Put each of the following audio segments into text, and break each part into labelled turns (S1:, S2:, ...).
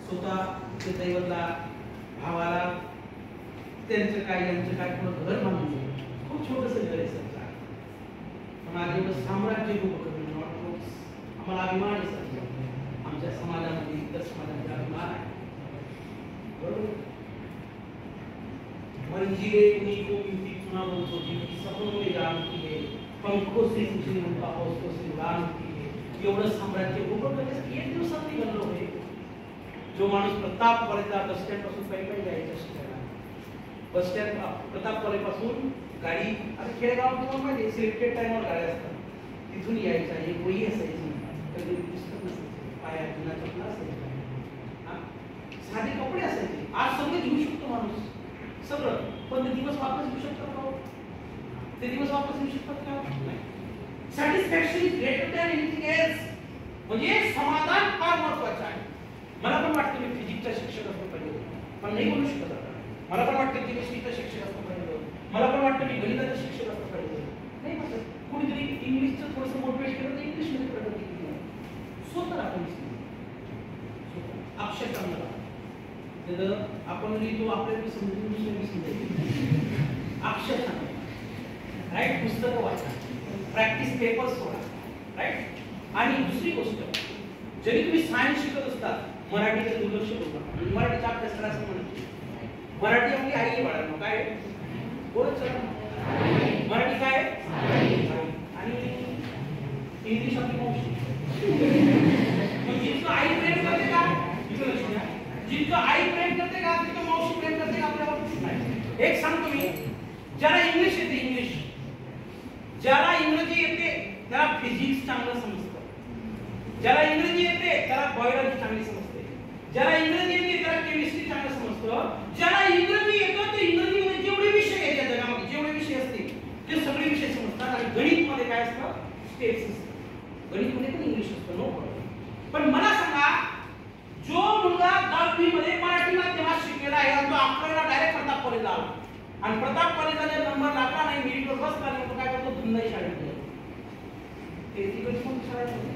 S1: स्वतः ते दैवतला भावाला त्यांचं काय यांचं काय थोडं घर बांधून खूप छोटंसं घर आहे सध्या पण आज एवढं साम्राज्य उभं करून आम्हाला अभिमान आहे सर आमच्या समाजामध्ये इतर समाजामध्ये अभिमान आहे बरोबर मंजिले उनको मिलती चुना बोलतो जिनकी सपनों में जान की है पंखों से कुछ उनका हौसलों से उड़ान की है एवढं साम्राज्य उभं करण्यासाठी एक दिवसात निघालो आहे जो माणूस प्रताप कॉलेजला बस स्टँड पासून पायी जायचं शिकायला बस स्टँड प्रताप कॉलेज पासून गाडी आता खेडेगाव किंवा मध्ये सिलेक्टेड टाइमवर गाड्या असतात तिथून यायचा एक वही असायची कधी पुस्तक नसायचे पाया जुना चपला असायचा साधे कपडे असायचे आज सगळे घेऊ शकतो माणूस सगळं पण ते दिवस वापस घेऊ शकतात का ते दिवस वापस घेऊ शकतात का satisfaction is greater than anything else म्हणजे समाधान फार महत्त्वाचं आहे मला पण वाटतं मी फिजिक्सचा शिक्षक असतो पाहिजे पण नाही बोलू शकत आता मला पण वाटतं केमिस्ट्रीचा शिक्षक असतो पाहिजे मला पण वाटतं मी गणिताचा शिक्षक असतो पाहिजे नाही म्हणत कुणीतरी इंग्लिशचं थोडंसं मोटिवेट केलं तर इंग्लिशमध्ये प्रगती केली स्वतः आपण अक्षर चांगला तर आपण लिहितो आपल्याला समजून समजायचं अक्षर चांगलं राईट पुस्तकं वाचा प्रॅक्टिस पेपर्स सोडा राईट आणि दुसरी गोष्ट जरी तुम्ही सायन्स शिकत असतात मराठीचं दुर्लक्ष करू नका मराठीचा अभ्यास करा असं म्हणतो मराठी आपली आई आहे बाळांनो काय बोलत चला मराठी काय आणि इंग्लिश आपली मावशी जितकं आई प्रेम करते का जितकं आई प्रेम करते का तितकं मावशी प्रेम करते का आपल्याला एक सांगतो मी ज्याला इंग्लिश येते इंग्लिश ज्याला इंग्रजी येते त्याला फिजिक्स चांगलं समजतं ज्याला इंग्रजी येते त्याला बायोलॉजी चांगली समजते ज्याला इंग्रजी येते त्याला केमिस्ट्री चांगलं समजतं ज्याला इंग्रजी येतं ते इंग्रजीमध्ये जेवढे विषय आहेत या जगामध्ये जेवढे विषय असतील ते सगळे विषय समजतात आणि गणित मध्ये काय असतं स्टेप्स असतात गणित मध्ये पण इंग्लिश असतं नो प्रॉब्लेम पण मला सांगा जो मुलगा 10वी मध्ये मराठी माध्यमात शिकलेला आहे आणि तो 11वीला डायरेक्ट प्रताप कॉलेजला आला आणि प्रताप कॉलेजला जर नंबर लागला नाही मेरिटवर बसला नाही तो काय करतो धुंदाई शाळेत ते तिकडे कोणती शाळा आहे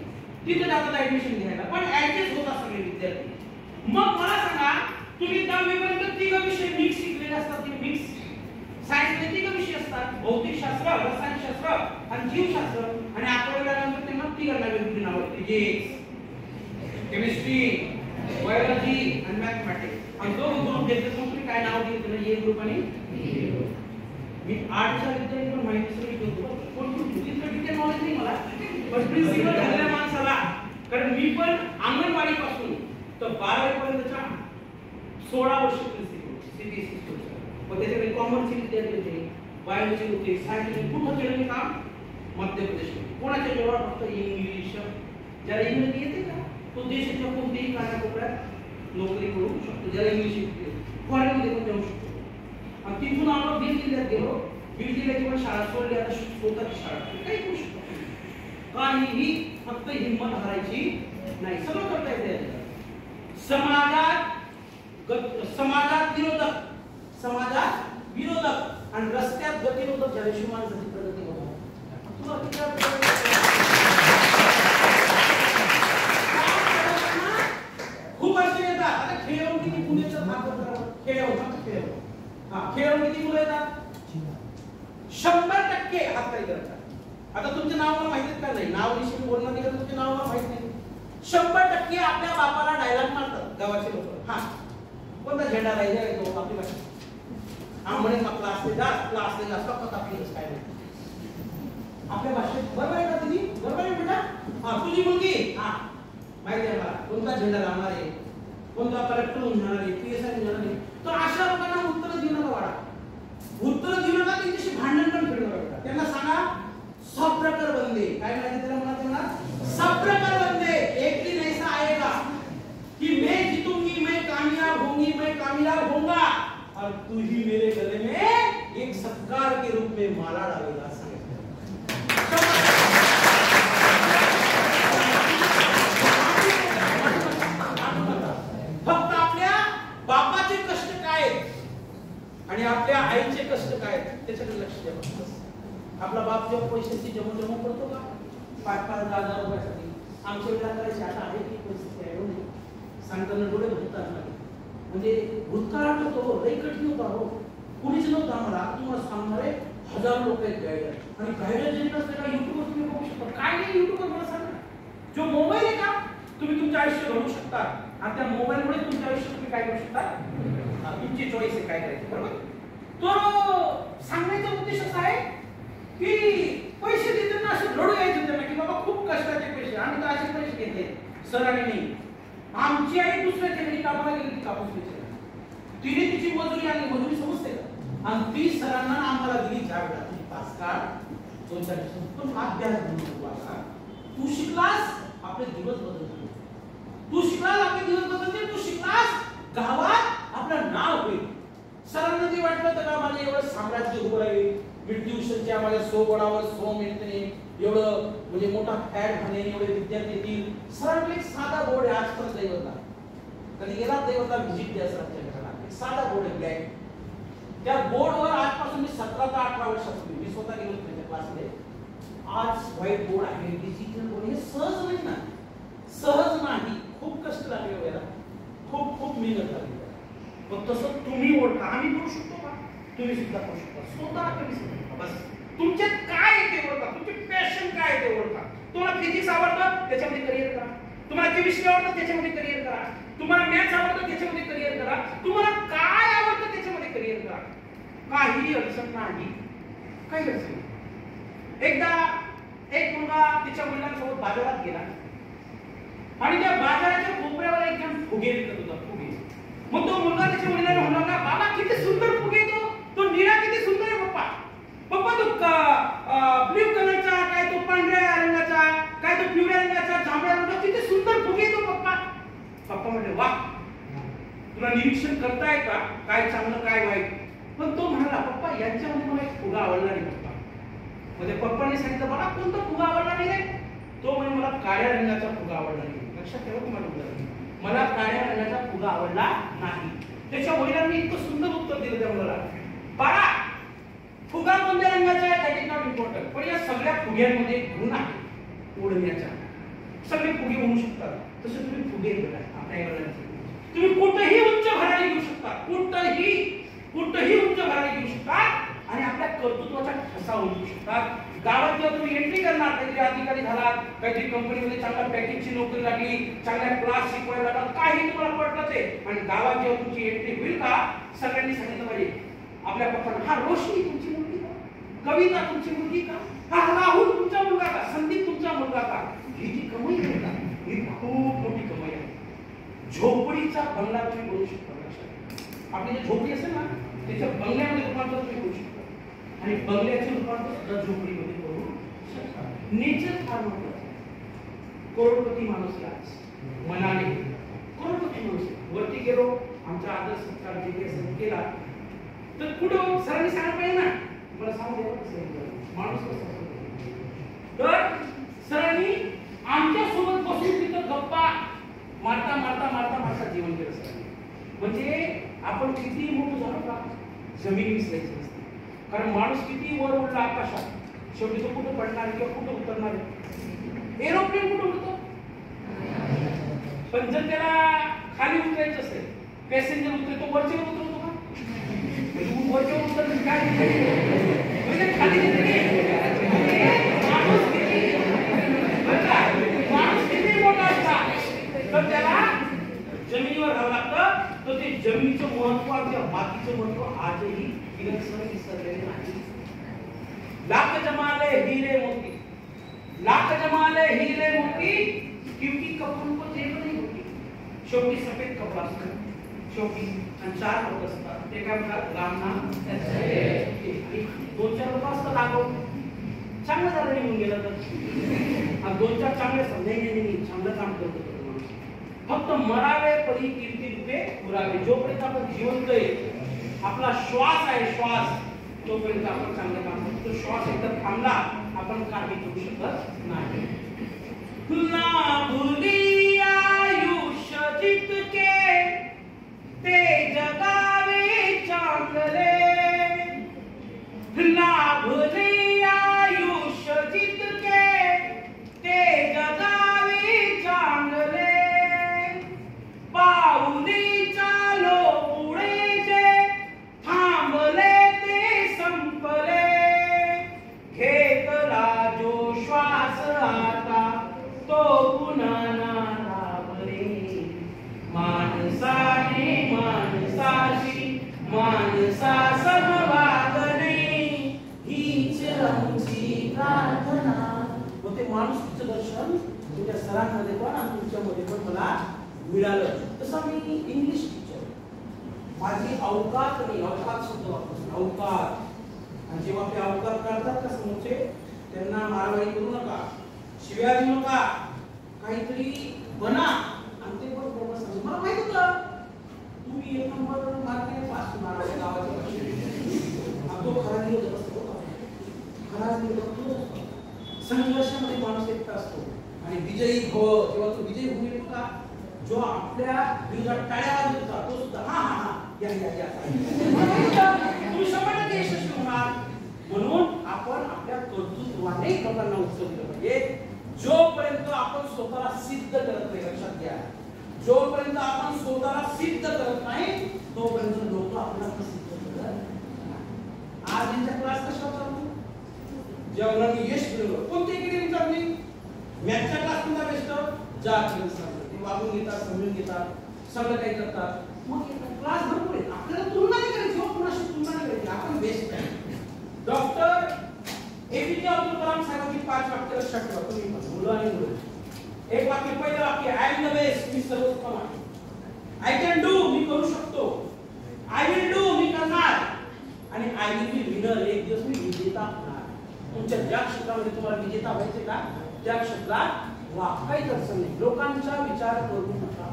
S1: तिथे जातात ऍडमिशन घ्यायला पण ऍडजस्ट होतात सगळे विद्यार्थी मग मला सांगा तुम्ही 10वी पर्यंत तिघ विषय मिक्स शिकलेले असतात ते मिक्स सायन्स मध्ये तिघ विषय असतात भौतिकशास्त्र रसायनशास्त्र आणि जीवशास्त्र आणि 11वीला नंतर त्यांना तिघांना वेगवेगळी नावं आहेत फिजिक्स केमिस्ट्री बायोलॉजी आणि मॅथमॅटिक्स आणि दोन ग्रुप घेतले मग तुम्ही काय नाव दिलं त्याला ए ग्रुप आणि मी 8च्या विद्यार्थी पण माहिती सगळी घेतो कोण तिथलं डिटेल नॉलेज नाही मला पण प्रिन्सिपल झालेल्या माणसाला कारण मी पण अंगणवाडी पासून तर 12वी पर्यंतच्या 16 वर्ष प्रिन्सिपल सीबीएसई स्कूलचा पण त्याच्याकडे कॉमर्सचे विद्यार्थी होते बायोलॉजी होते सायन्स कुठं केलं मी काम मध्य प्रदेशमध्ये कोणाच्या जवळ फक्त इंग्लिश ज्याला इंग्रजी येते का तो देशाच्या कोणत्याही कानाकोपऱ्यात नोकरी करू शकतो ज्याला इंग्लिश येते फॉरेनमध्ये पण जाऊ शकतो आणि तिथून आलो बीड जिल्ह्यात गेलो बीड जिल्ह्याची पण शाळा सोडली आता स्वतःची शाळा काही करू शकतो काहीही फक्त हिंमत हारायची नाही सगळं करता येते समाजात विरोधक आणि रस्त्यात गतिरोधक झाल्याशिवाय माणसाची प्रगती होणार खूप असे येतात आता खेळाडू किती पुण्याच्या खेळाडू खेळाडू किती मुलं येतात 100% हात काही करतात आता तुमचं नाव मला माहितीच का नाही नाव विषयी बोलणं नाही तुमचं नाव मला माहित नाही 100% आपल्या बापाला डायलॉग मारतात गावाचे लोक हा कोणता झेंडा राहिला तो आपली भाषा हा म्हणे मग क्लासले जा फक्त आपली काय नाही आपल्या भाषेत बरोबर आहे का तुम्ही बरोबर आहे बेटा हा तुझी मुलगी हा माहिती आहे मला कोणता झेंडा लावणार आहे कोणता कलेक्टर होणार आहे पीएसआय होणार आहे तर अशा लोकांना उत्तर देऊ नका वाढा उत्तर देऊ नका त्यांच्याशी भांडण पण खेळू नका त्यांना सांगा सब प्रकार बंदे काय माहिती त्याला म्हणा सब प्रकार बंदे एक दिन ऐसा आएगा कि मैं जीतूंगी मैं कामयाब होऊंगा और तू ही मेरे गले में एक सत्कार के रूप में माला डालेगा फक्त आपल्या बापाचे कष्ट काय आणि आपल्या आईचे कष्ट काय त्याच्याकडे लक्ष द्या आपला बाप जेव्हा पैशाची जमा करतो का 5-5 10 रुपयासाठी आमच्या वेळेला करायची आता आहे की परिस्थिती आहे होतं हो, लई कठीण होता हो, कुणीच नव्हतं आम्हाला. तुम्हाला सांगणारे हजारो लोक आहेत गायडर, आणि गायडर जरी नसले का युट्यूबवर तुम्ही बघू शकता. काय नाही युट्यूबवर मला सांगा, जो मोबाईल आहे का तुम्ही तुमचं आयुष्य घडवू शकता, आणि त्या मोबाईलमुळे तुमचं आयुष्य तुम्ही काय करू शकता, तुमची चॉईस आहे काय करायचं. बरोबर. तो सांगण्याचा उद्देश असा आहे की पैसे देताना असं रडू यायचं त्यांना की बाबा खूप कष्टाचे पैसे, आम्ही तर असे पैसे घेतले सर आणि नाही. आमची आई दुसऱ्या ठिकाणी कामाला गेली, ती कापूस वेचायला, तिने तिची मजुरी आणि मजुरी समजते का, आणि ती सरांना आम्हाला दिली ज्या वेळा ती तास काळ 2-4 दिवस पण अभ्यास म्हणून तू शिकलास आपले दिवस बदलतील, तू शिकलास आपले दिवस बदलतील, तू शिकलास गावात आपलं नाव होईल. सरांना ते वाटलं तर का माझे एवढं साम्राज्य उभं राहील, विद्युषणच्या माझ्या 100 गडावर 100 मिनिटने एवढं म्हणजे मोठा फॅड घाणे एवढे विद्यार्थी येतील. सरांकडे एक साधा बोर्ड आहे आजपर्यंत दैवतला, कधी गेला दैवतला व्हिजिट द्या सरांच्या घराला, एक साधा बोर्ड आहे ब्लॅक. त्या बोर्डवर आजपासून मी 17 ते 18 वर्षापूर्वी मी स्वतः गेलो त्यांच्या क्लासमध्ये, आज व्हाईट बोर्ड आहे, डिजिटल बोर्ड. हे सहज नाही ना, सहज नाही, खूप कष्ट लागले याला, खूप खूप मेहनत लागली. पण तसं तुम्ही ओळखा, आम्ही करू शकतो का, तुम्ही सुद्धा करू शकता. स्वतः करू शकता. बस तुमच्यात काय आहे ते ओळखा, तुमची पॅशन काय आहे ते ओळखा. तुम्हाला फिजिक्स आवडतं त्याच्यामध्ये करिअर करा, तुम्हाला केमिस्ट्री आवडतं त्याच्यामध्ये करिअर करा, तुम्हाला मॅथ्स आवडतं त्याच्यामध्ये करिअर करा, तुम्हाला काय आवडतं त्याच्यामध्ये करिअर करा. काही अडचण नाही, काही अडचण नाही. एकदा एक मुलगा तिच्या वडिलांसोबत बाजारात गेला, आणि त्या बाजाराच्या कोपऱ्यावर एक जण फुगे विकत होता, फुगे. मग तो मुलगा त्याच्या वडिलांना म्हणाला, बाबा किती सुंदर फुगे, तो निळा किती सुंदर आहे पप्पा, पप्पा तो ब्ल्यू कलरचा, काय तो पांढऱ्या रंगाचा, काय तो पिवळ्या रंगाचा, जांभळ्या रंगाचा, किती सुंदर फुगे तो पप्पा. पप्पा म्हणाले वा, तुला निरीक्षण करताय का काय चांगलं काय वाईट. पण तो म्हणाला पप्पा यांच्यामध्ये मला एक फुगा आवडला नाही पप्पा. म्हणजे पप्पाने सांगितलं मला कोणता फुगा आवडला नाही रे. तो म्हणजे मला काळ्या रंगाचा फुगा आवडला नाही. लक्षात ठेवा तुम्हाला, मला काळ्या रंगाचा फुगा आवडला नाही. त्याच्या वडिलांनी इतकं सुंदर उत्तर दिलं त्या मुलाला, बाळा फुगा कोणत्या रंगाचा आहे दॅट इज नॉट इम्पॉर्टंट, पण या सगळ्या फुग्यांमध्ये गुण आहे उडण्याचा. सगळे फुगे होऊ शकतात, तसे तुम्ही फुगे बघा आपल्या वडिलांचे. तुम्ही कुठेही उच्च भरारी घेऊ शकता, कुठेही उच्च भरारी घेऊ शकता, आणि आपल्या कर्तृत्वाचा ठसा होऊ शकतात. गावात जेव्हा तुम्ही एंट्री करणार, काहीतरी अधिकारी झाला, काहीतरी कंपनीमध्ये चांगल्या पॅकेजची नोकरी लागली, चांगल्या क्लास शिकवायला लागला, काही तुम्हाला पडलं ते, आणि गावात जेव्हा तुमची एंट्री होईल का सगळ्यांनी सांगितलं पाहिजे आपल्या पप्पांना, हा रोशनी तुमची मुलगी का, कविता तुमची मुलगी का, हा राहुल तुमचा मुलगा का, संदीप तुमचा मुलगा का. ही जी कमाई आहे का, ही खूप मोठी कमाई आहे. झोपडीचा बंगला तुम्ही बनवू शकता. आपली जी झोपडी असेल ना त्याच्या बंगल्यामध्ये रूपांतर तुम्ही करू शकता, आणि बंगल्याचे रूपांतर सुद्धा झोपडीमध्ये करू शकता. नेचर फार महत्वाचं आहे. करोडपती माणूस आज मनाने करोडपती माणूस वरती गेलो, आमचा आदर सत्कार जे काही केला तर कुठं सरांनी सांगायला पाहिजे ना, मला सांगू द्या माणूस कसा. तर सरांनी आमच्या सोबत बसून तिथं गप्पा मारता मारता मारता मारता जीवन केलं सरांनी. म्हणजे आपण किती मोठं झालो का जमीन विसरायची नसते, कारण माणूस किती वर उडला आकाशात शेवटी तो कुठं पडणार किंवा कुठं उतरणार आहे. एरोप्लेन कुठं उडतो, पण जर त्याला खाली उतरायचं असेल, पॅसेंजर उतरतो वरच्यावर उतरतो का, वरच्यावर उतरतो काय म्हणजे खाली माणूस किती मोठा असता तर त्याला जमिनीवर राहावं लागतं. तर ते जमिनीचं महत्व आणि बाकीचं महत्व आजही विसरलेले नाही. लाख जमाले हीरे मोती, लाख जमाले हीरे मोती, क्योंकि कपड़ों को जेब नहीं होती. शेवटी सफेद कपडा असतो शेवटी, आणि 4 लोक असतात. ते काय म्हणतात रामना 2-4 लोक असतात लागून चांगलं झालं निघून गेलं तर, आणि 2-4 चांगले नाही चांगलं काम करतो माणूस. फक्त मरावे परी कीर्ती रूपे पुरावे. जोपर्यंत आपण जिवंत आहे, आपला श्वास आहे श्वास, तोपर्यंत आपण चांगलं काम करतो. तो श्वास एकदा थांबला आपण काही करू शकत नाही. ना भूली आयुष्य जितके ते जगावे चांगले, ना भूली आयुष्य जितके ते जगावे चांगले, पाऊली चालो पुढे जे सरांमध्ये पण आणि तुमच्यामध्ये पण मला मिळालं. तसं मी इंग्लिश टीचर, माझी अवकात नाही, अवकात शब्द वापरतो, अवकात. आणि जेव्हा ते अवकात काढतात का समोरचे, त्यांना मारवाडी करू नका, शिव्या देऊ नका, काहीतरी बना. आणि ते पण बरोबर सांगू. मला माहित होतं तुम्ही 1 नंबर मार्काने पास होणार आहे गावाच्या. तो खरा निरोध असतो, खरा निरोध संघर्षामध्ये माणूस एकटा असतो. आणि विजयी हो, जेव्हा तो विजयी होऊन येतो का, जो आपल्या विरोधात टाळ्या वाजवत होता तो सुद्धा हा हा हा या या या तुम्ही 100% यशस्वी होणार. म्हणून आपण आपल्या कर्तृत्वाने लोकांना उत्सव दिलं पाहिजे. जोपर्यंत आपण स्वतःला सिद्ध करत नाही, लक्षात घ्या, जोपर्यंत आपण स्वतःला सिद्ध करत नाही तोपर्यंत लोक आपल्याला सिद्ध करत नाही. आज यांचा क्लास कशावर चालू, जेव्हा मी यश मिळवलं कोणती केली चालली, मॅथचा क्लास कोणता बेस्ट, जा ते वागून घेतात, समजून घेतात, सगळं काही करतात. मग क्लास भरपूर आहे, आपल्याला तुलना नाही करायची, कोणाशी तुलना नाही करायची, आपण बेस्ट आहे. डॉक्टर एपीजे अब्दुल कलाम साहेबांची 5 वाक्य लक्षात ठेवा तुम्ही मुलं आणि मुलं. एक वाक्य, पहिलं वाक्य, आय एम द बेस्ट, मी सर्वोत्तम आहे. आय कॅन डू, मी करू शकतो. आय विल डू, मी करणार. आणि आय विल बी विनर, एक दिवस मी विजेता होणार. तुमच्या ज्या क्षेत्रामध्ये तुम्हाला विजेता व्हायचे का त्या क्षेत्रात वा, काही अडचण नाही. लोकांचा विचार करू नका,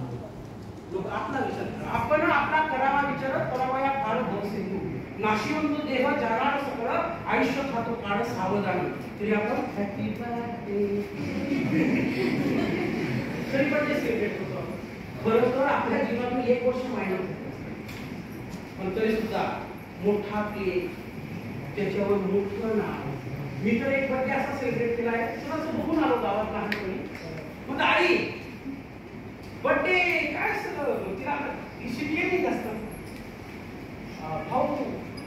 S1: लोक आपला विचार करा. आपण आपला करावा विचार करावा या फार भरसे नाशिवंत देह जाणार सगळं आयुष्य खातो काळ सावधान. तरी आपण हॅपी बर्थडे तरी पण ते सेलिब्रेट होतो. खरं तर आपल्या जीवनात 1 वर्ष मायनस होतं, पण तरी सुद्धा मोठा केक, त्याच्यावर मोठं नाव. मी तर एक बर्थडे असा सेलिब्रेट केला आहे, थोडंसं बघून आलो गावात लहानपणी. मग आई बर्थडे काय असतं, तिला शिकले नाही जास्त भाऊ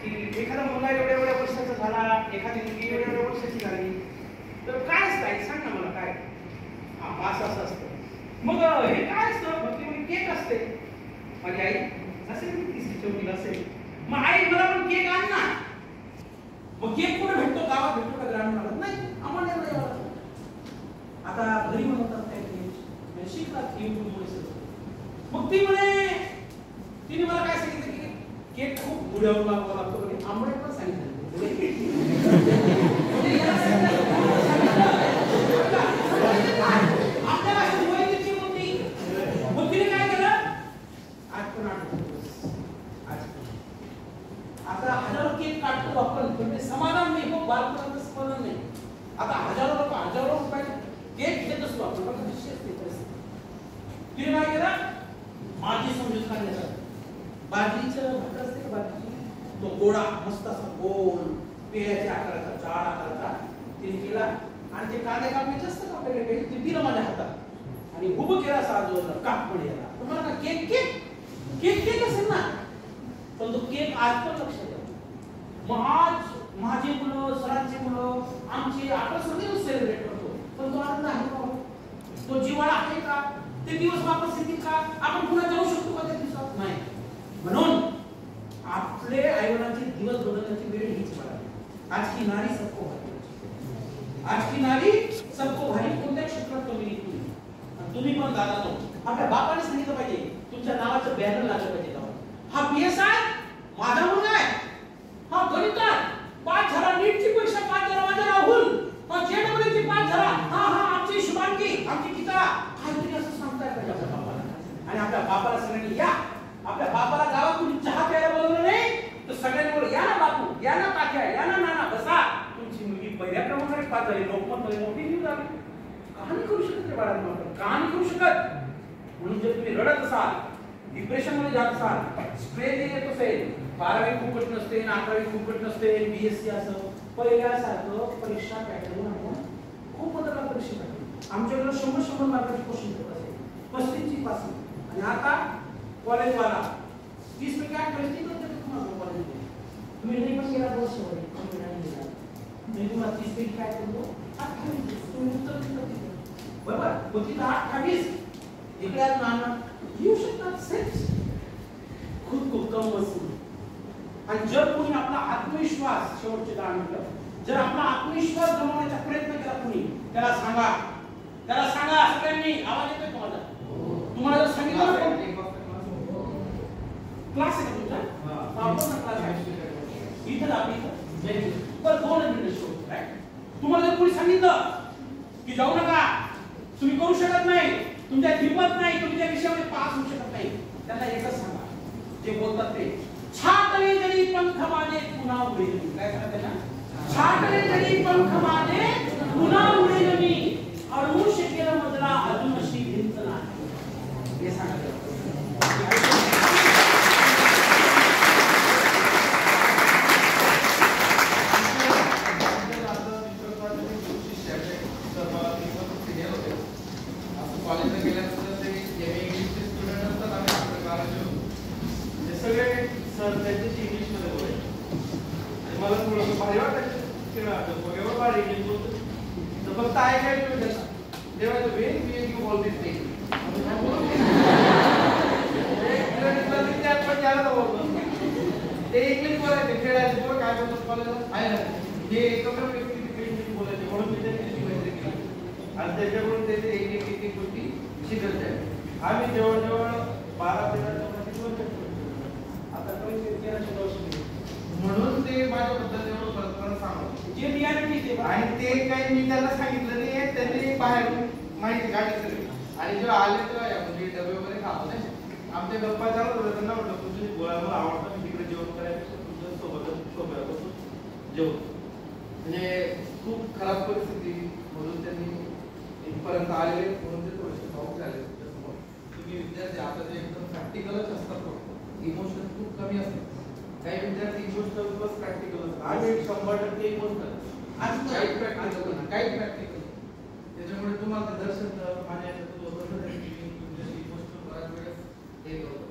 S1: की एखादा मुलगा एवढ्या वर्षाचा झाला, एखादी मुलगी एवढ्या वर्षाची झाली तर काय असतं, सांग ना मला काय. हा असं असतं. मग हे काय असतं, मग केक असते. माझी आई असेल 30-40 असेल, मग आई मला पण केक आण ना. मग केक कुठे भेटतो, गावात भेटतो का ग्रामीण भागात नाही, आम्हाला नाही यावं. आता घरी म्हणतात काय ते शिकतात युट्यूबमुळे सगळं. मग ती म्हणे, तिने मला काय सांगितलं की केक खूप बुड्यावर मागवा लागतो म्हणे. आंबळे पण सांगितलं आपल्या भाषेत वैद्यकीय होती. मग तिने काय केलं, आज पण आता हजारो केक काढतो आपण, पण ते समाधान नाही, मग बालपणाचं समाधान नाही. आता हजारो रुपये केक घेत असतो आपण, बघा निश्चित तिने काय केलं, माझी समजूत काढण्याचा बाजरीचं भाकर असते का, बाजरीची तो गोळा मस्त असा गोल पेयाच्या आकाराचा, जाड आकाराचा तिने केला. आणि ते कांदे कापण्याचे असतं का आपल्याकडे काही, ते दिलं माझ्या हातात आणि उभं केला साजवलं काप मध्ये याला. तुम्हाला केक केक केक केक असेल ना, पण तो केक आज पण लक्षात येतो. मग आज माझी मुलं, सरांची मुलं, आमची आपण सगळे सेलिब्रेट करतो, पण तो आनंद आहे का, तो जिव्हाळा आहे का, ते दिवस वापस येतील का, आपण पुन्हा जाऊ शकतो का त्या दिवसात, नाही. म्हणून आपले आईवडिलांचे दिवस बदलण्याची वेळ हीच मला. आज की नारी सबको भारी, आज की नारी सबको भारी. कोणत्या क्षेत्रात तुम्ही तुम्ही पण दादा नो आपल्या बापाने सांगितलं पाहिजे, तुमच्या नावाचं बॅनर लागलं पाहिजे गावात. हा PSI माझा मुलगा आहे, हा गणितात 5 झाला, नीटची परीक्षा 5 झाला माझा राहुल, हा JEE 5 झाला, हा हा आमची शुभांगी, आमची गीता. काहीतरी असं सांगताय पाहिजे आपल्या बापाला. आणि आपल्या बापाला सगळ्यांनी या, आपल्या बापाला गावातून चहा प्यायला बोलवलं नाही तर सगळ्यांनी बोल, या ना बापू, या ना काक्या, या ना नाना, बसा. तुमची मुलगी पहिल्या क्रमांकाने पास झाली, लोकमत मध्ये मोठी न्यूज आली. कहाणी करू शकत बाळांना, कहाणी करू शकत. म्हणून जर तुम्ही रडत असाल, डिप्रेशन मध्ये जात असाल, स्ट्रेस येत असेल, 12वी खूप कठीण असते, 11वी खूप कठीण असते, BSc असं पहिल्यासारखं परीक्षा पॅटर्न आपण खूप बदलला. परीक्षा पॅटर्न आमच्याकडे 100 मार्काची क्वेश्चन पेपर असेल, 35 ची पासिंग. आणि आता कॉलेज वाला 30 पैकी 28 करते तुम्हाला कॉलेजमध्ये. तुम्ही नाही पण केला वर्ष होईल, मी तुम्हाला 30 पैकी काय करतो 28. तुम्ही उत्तर देता बरोबर, होती 28 इकडे आज नाना येऊ शकतात सेल्स खूप खूप कम वसूल. आणि जर कोणी आपला आत्मविश्वास, शेवटचे 10 मिनिटं, जर आपला आत्मविश्वास गमावण्याचा प्रयत्न केला कोणी, त्याला सांगा त्याला सांगा सगळ्यांनी, आवाज येतोय तुम्हाला? तुम्हाला जर सांगितलं ना क्लास आहे का तुमचा? कोणता क्लास आहे? इथं आपली इथं बरं 2 मिनिटं शो राईट. तुम्हाला जर कोणी सांगितलं की जाऊ नका, तुम्ही करू शकत नाही, तुमच्यात हिंमत नाही, तुम्ही त्या विषयामध्ये पास होऊ शकत नाही, त्यांना एकच सांगा जे बोलतात ते, छाटले जरी पंख माझे पुन्हा उडेल. काय सांगा त्यांना? छाटले जरी पंख माझे पुन्हा उडेल मी, अडवू शकेल मजला अजून अशी भिंत नाही. हे सांगा.
S2: कॉलेजला गेल्यानंतर ते इंग्लिशचे स्टुडंट असतात आणि आपल्या काळाचे ते सगळे सर त्यांच्याशी इंग्लिशमध्ये बोलायचे आणि मला थोडंसं भारी वाटायचं वगैरे भारी इंग्लिश बोलतो तर फक्त ऐकायला त्यांना तेव्हा ते when we you all this thing ते इंग्लिश बोलायचे खेळायचे बरं काय बोलतात कॉलेजला आहे ना हे एकत्र व्यक्ती इंग्लिश बोलायचे म्हणून मी त्यांनी शिकायचे केलं आणि त्याच्याकडून ते एक गोष्टी शिकत आहे. आम्ही जवळजवळ 12-13 आता म्हणून ते माझ्याबद्दल एवढं परत सांगतो
S1: जे रियालिटी ते
S2: आणि ते काही मी त्यांना सांगितलं नाही त्यांनी बाहेर माहिती काढली सगळी आणि जेव्हा आले तेव्हा म्हणजे डबे वगैरे खातो नाही आमच्या गप्पा चालत होत्या त्यांना म्हटलं तुझी बोलायला आवडतं मी तिकडे जेवण करायचं तुझ्या सोबत जेवण म्हणजे खूप खराब परिस्थिती म्हणून त्यांनी इथपर्यंत आलेले म्हणून ते थोडेसे भावूक झाले तुमच्यासमोर. तुम्ही विद्यार्थी आता जे एकदम प्रॅक्टिकलच असतात इमोशन खूप कमी असतात. काही विद्यार्थी इमोशनल प्लस प्रॅक्टिकल असतात. आम्ही 100% इमोशनल आणि काही प्रॅक्टिकल त्याच्यामुळे तुम्हाला ते दर्शन माझ्या तुमच्याशी इमोशनल बऱ्याच वेळेस हे करतो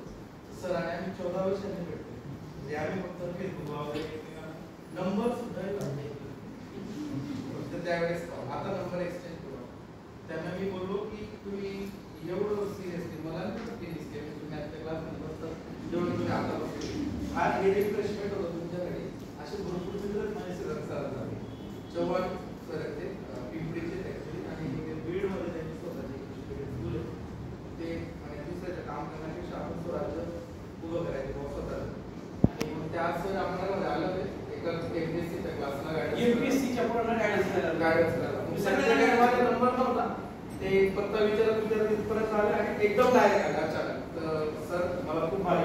S2: सर आणि आम्ही 14 वर्षांनी भेटतो म्हणजे आम्ही फक्त फेसबुक वगैरे नंबर सुद्धा फक्त त्यावेळेस आता नंबर एक्सचेंज त्यांना मी बोललो की तुम्ही एवढं सिरियसली मला टेनिस गेम तुम्ही आजच्या क्लासमध्ये बसतात जेवढं तुम्ही आता बसले आज हे रिफ्रेशमेंट होतं तुमच्याकडे असे भरपूर मित्र माझे सर झाले चव्हाण सर आहेत ते पिंपरीचे ॲक्च्युली आणि बीडमध्ये त्यांची स्वतःची स्कूल आहे ते आणि दुसऱ्याचं काम करण्यापेक्षा आपण स्वतःचं उभं करायचं स्वतः आणि मग त्या सर आम्हाला आलं ते एका एमपीएससीच्या क्लासला
S1: एमपीएससीच्या पूर्ण गायडन्स
S2: माझा नंबर नव्हता ते पत्ता विचारत इथपर्यंत आले आणि एकदम डायरेक्ट आले अचानक तर सर मला खूप भारी